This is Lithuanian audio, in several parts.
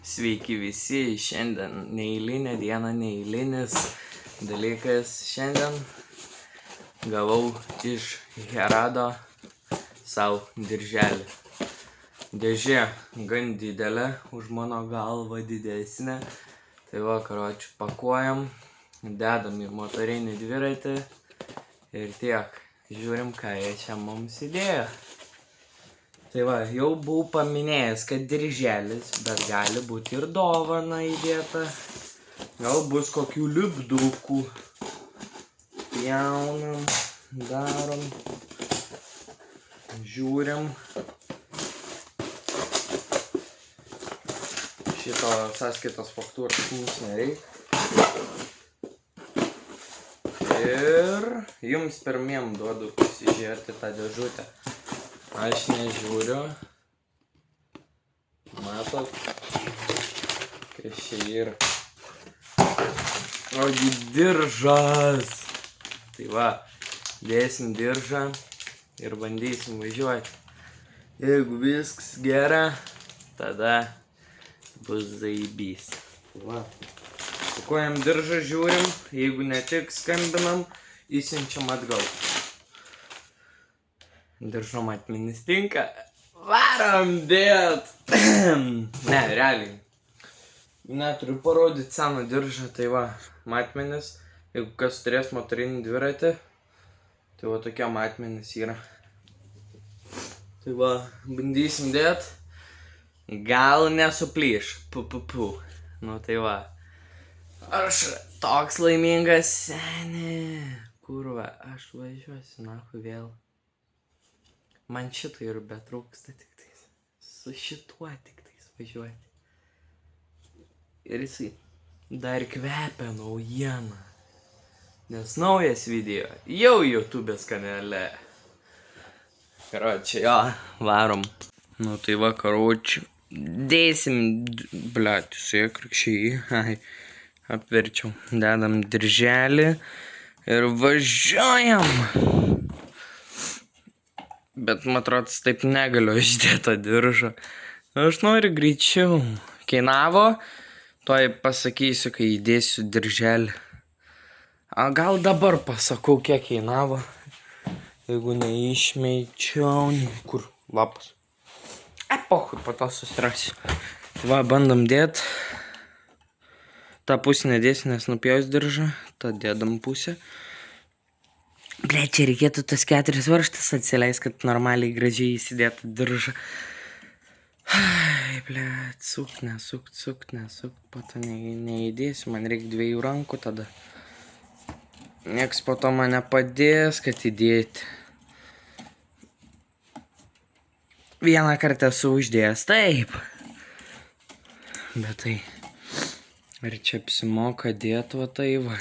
Sveiki visi, šiandien neeilinė diena, neeilinis dalykas. Šiandien gavau iš Herado savo dirželį. Dėžė gan didelė, už mano galvą didesnė. Tai va, karočiui, pakuojam, dedam į motorinį dviratį ir tiek. Žiūrim, ką jie čia mums įdėjo. Tai va, jau buvau paminėjęs, kad dirželis, bet gali būti ir dovana įdėta. Gal bus kokių lipdukų. Pjaunam, darom, žiūrim. Šito sąskaitos faktūros mums nereikia. Ir jums pirmiem duodu pasižiūrėti tą dėžutę. Aš nežiūriu. Matot, kas čia yra. Ogi diržas. Tai va, dėsim diržą ir bandysim važiuoti. Jeigu viskas gera, tada bus zaibys. Va, pakuojam diržą, žiūrim. Jeigu netik, skambinam, įsiunčiam atgal. Diržo matmenis tinka. Varom, dėt! Ne, realiai. Neturiu parodyti seną diržą, tai va, matmenis. Jeigu kas turės motorinį dviratį, tai va tokie matmenis yra. Tai va, bandysim dėt. Gal nesuplyš. Nu tai va. Aš toks laimingas, seni. Kurva, aš važiuosiu, nahu vėl. Man šito ir betrūksta tiktais. Su šituo tiktais važiuoti. Ir jisai dar kvepia naujieną. Nes naujas video jau YouTube'ės kanale. Karočiui, jo, varom. Nu tai va, karočiui. Dėsim, bliat, jisai krikščiai. Apverčiau. Dedam dirželį. Ir važiuojam. Bet, man atrodo, taip negaliu išdėto diržą. Aš noriu greičiau. Kainavo, toj pasakysiu, kai įdėsiu dirželį. A gal dabar pasakau, kiek kainavo. Jeigu neišmeičiau, kur lapas. Pochui, po to susirasiu. Tai va, bandom dėt. Ta pusė nedėsi, nes nupjaus diržą. Ta dėdam pusę. Ble, čia reikėtų tas 4 varžtas atsileis, kad normaliai gražiai įsidėtų diržą. Ai, ble, sukt, po to neįdėsiu, man reikia 2 rankų tada. Nieks po to mane padės, kad įdėti. Vieną kartą esu uždėjęs, taip. Bet tai, ar čia apsimoka dėt, va tai va.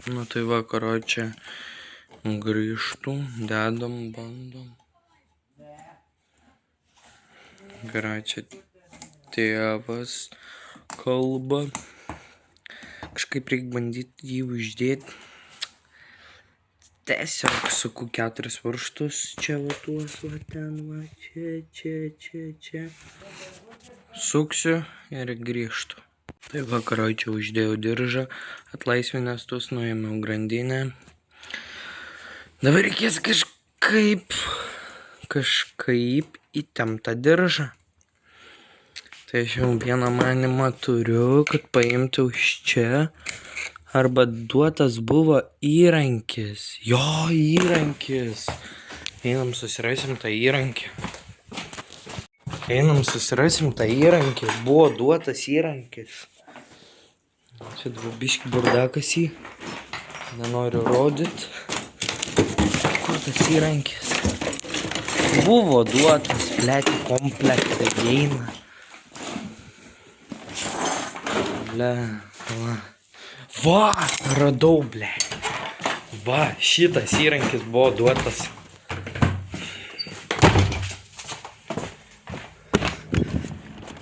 Nu tai va, karočiui, grįžtu, dedam, bandom. Karočiui, tėvas kalba. Kažkaip reikia bandyti jį uždėti. Tiesiog suku 4 varžtus. Čia va tuos, va ten, va, čia. Suksiu ir grįžtu. Tai va, karočiui, uždėjau diržą, atlaisvinęs tuos, nuėmiau grandinę. Dabar reikės kažkaip įtemptą diržą. Tai aš jau vieną manimą turiu, kad paimti už čia. Arba duotas buvo įrankis. Jo, įrankis. Einam susirasim tą įrankį. Buvo duotas įrankis. Čia dvabiški burdakas jį. Nenoriu rodyti. Kur tas įrankis? Buvo duotas, blėti, komplektą eina. Ble, va. Va, radau, ble. Va, šitas įrankis buvo duotas.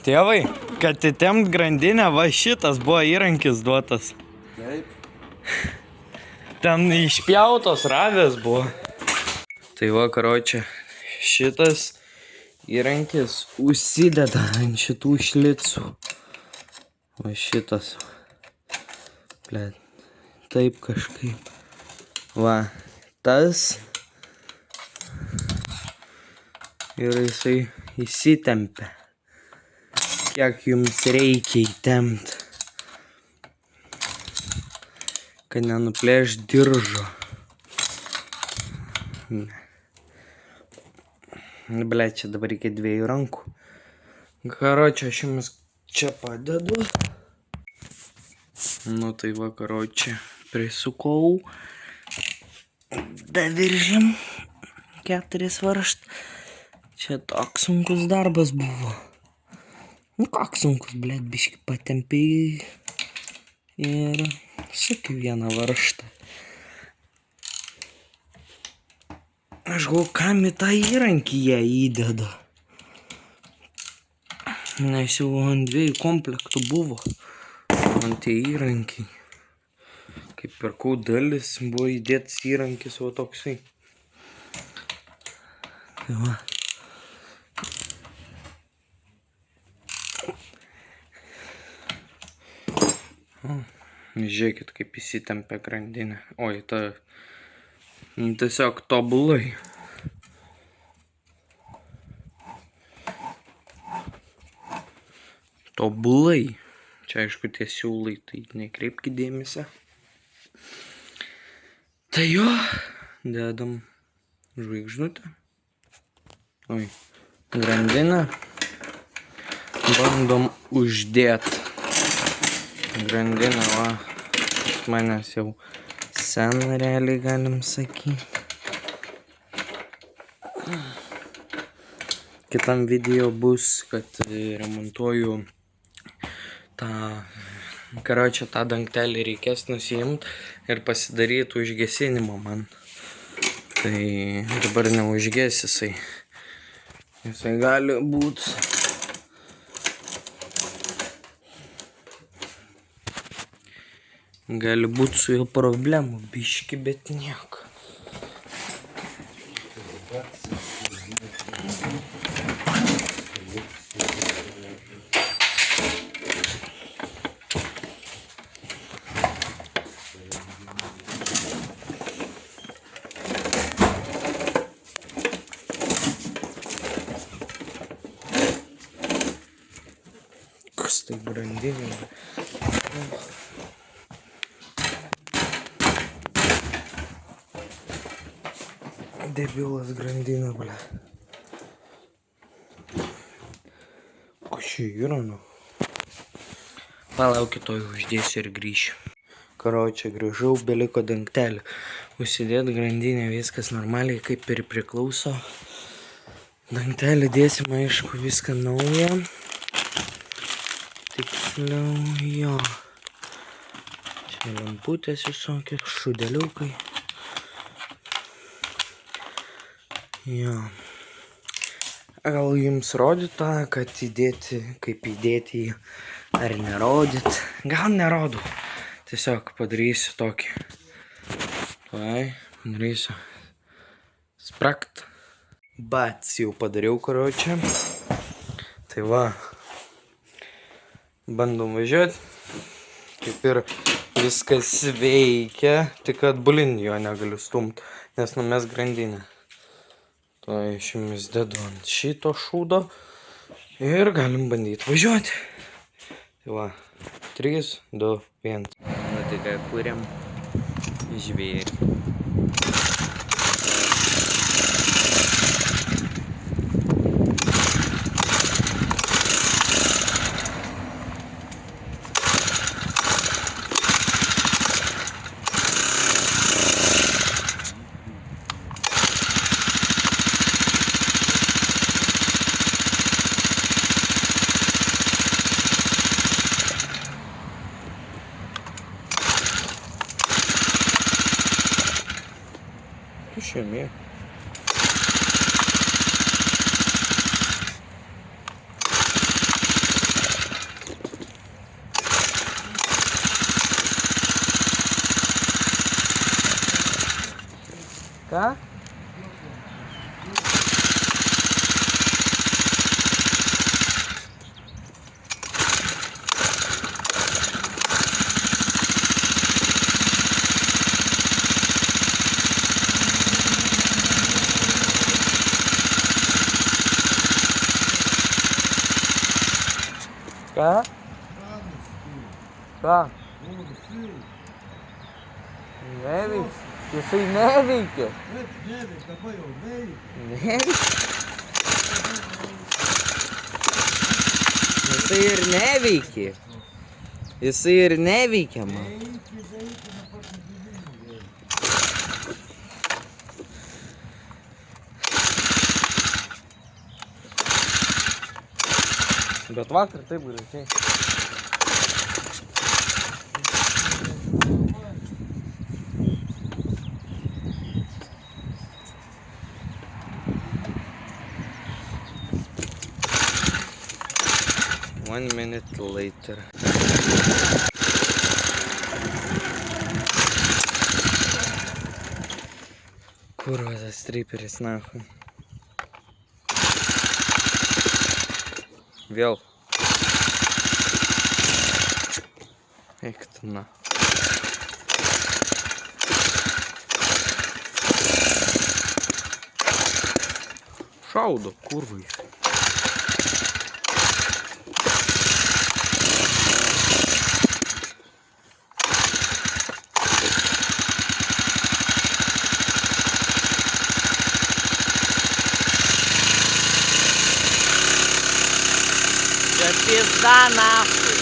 Tėvai, kad įtempt grandinę, va šitas buvo įrankis duotas. Taip. Ten išpjautos ravės buvo. Tai va, karočią, šitas įrankis užsideda ant šitų šlicų. O šitas, blėt, taip kažkaip. Va, tas. Ir jisai įsitempia. Kiek jums reikia įtempti. Kad nenuplėš diržo. Ble, čia dabar reikia 2 rankų. Karočią, aš jums čia padedu. Nu tai va, karočią, prisukau. Daviržim 4 varžt. Čia toks sunkus darbas buvo. Nu, koks sunkus, blėt, biški patempiai. Ir sukiu vieną varžtą. Aš galvoju, kam į tą įrankį jie įdeda. Nes jau ant 2 komplektų buvo. Ant tie įrankiai. Kaip pirkau dalis, buvo įdėtas įrankis, o toksai. Tai va. Žiūrėkit, kaip įsitempia grandinė. Oi, ta... Tiesiog tobulai. Tobulai. Čia aišku tie siūlai, tai nekreipkit dėmesio. Tai jo, dedam žvaigždutę. Oi, grandinę. Bandom uždėti. Grandinę, va. Manęs jau sen realiai galim sakyti. Kitam video bus, kad remontuoju tą, karočią, tą dangtelį reikės nusiimt ir pasidaryt užgesinimą man. Tai dabar neužges jisai. Jisai gali būt. Gali būt su jo problemų, biški, bet nieko. Kas tai grandinė? Debilas grandinė, ble. Ko čia yra, nu? Palaukit, to uždėsiu ir grįšiu. Karočią, grįžau, beliko dangtelį. Užsidėt grandinę, viskas normaliai, kaip ir priklauso. Dangtelį dėsim, aišku, viską naują. Tiksliau, jo. Čia lamputės visokios, šudeliukai. Jo. Gal jums rodyt tą, kad įdėti, kaip įdėti jį, ar nerodyt. Gal nerodu. Tiesiog padarysiu tokį. Tai, padarysiu. Sprakt. Bats, jau padariau, karočią. Tai va. Bandom važiuoti. Kaip ir viskas veikia, tik atbulin jo negaliu stumt, nes numes grandinę. Tai aš jums dedu ant šito šūdo ir galim bandyti važiuoti. Tai va, 3, 2, 1. Na tai ką kuriam žvėrį. Tušėmė. Ką? Ką? Ką? Neveikia. Jisai neveikia. Neveikia, dabar jau veikia. Neveikia. Jisai ir neveikia. Jisai ir neveikia, man. Veikia, nuo pat nugyvenimo veikia. Bet vakar taip gražiai. One minute later. Kurva, tas striperis, nahui. Vėl. Eik tu, na. Šaudo, kurvai. Čia pizda, naftai.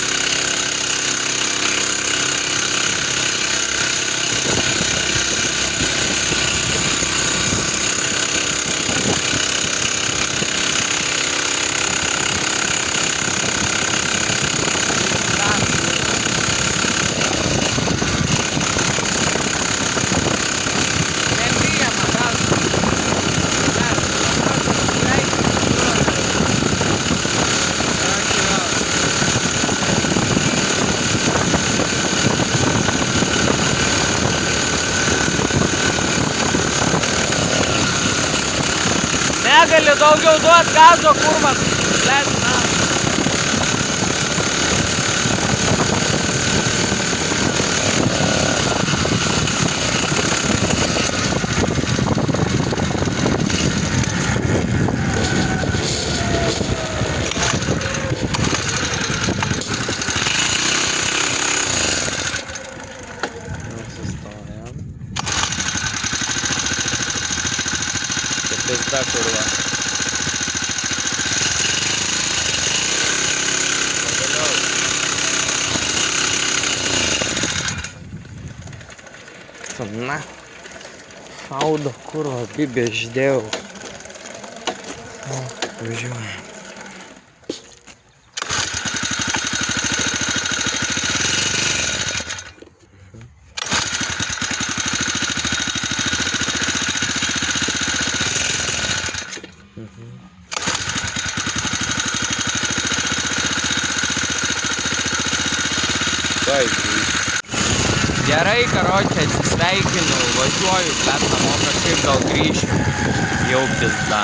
Negali daugiau duot gazo, kurvas. Leis, na. Sustojam. Čia pizda, kurva. Na, šaudo, kurva, bibė išdėjau. Važiuojam. Gerai, karočią, atsisveikinu, važiuoju, bet namo kažkaip gal grįšiu. Jau pizda.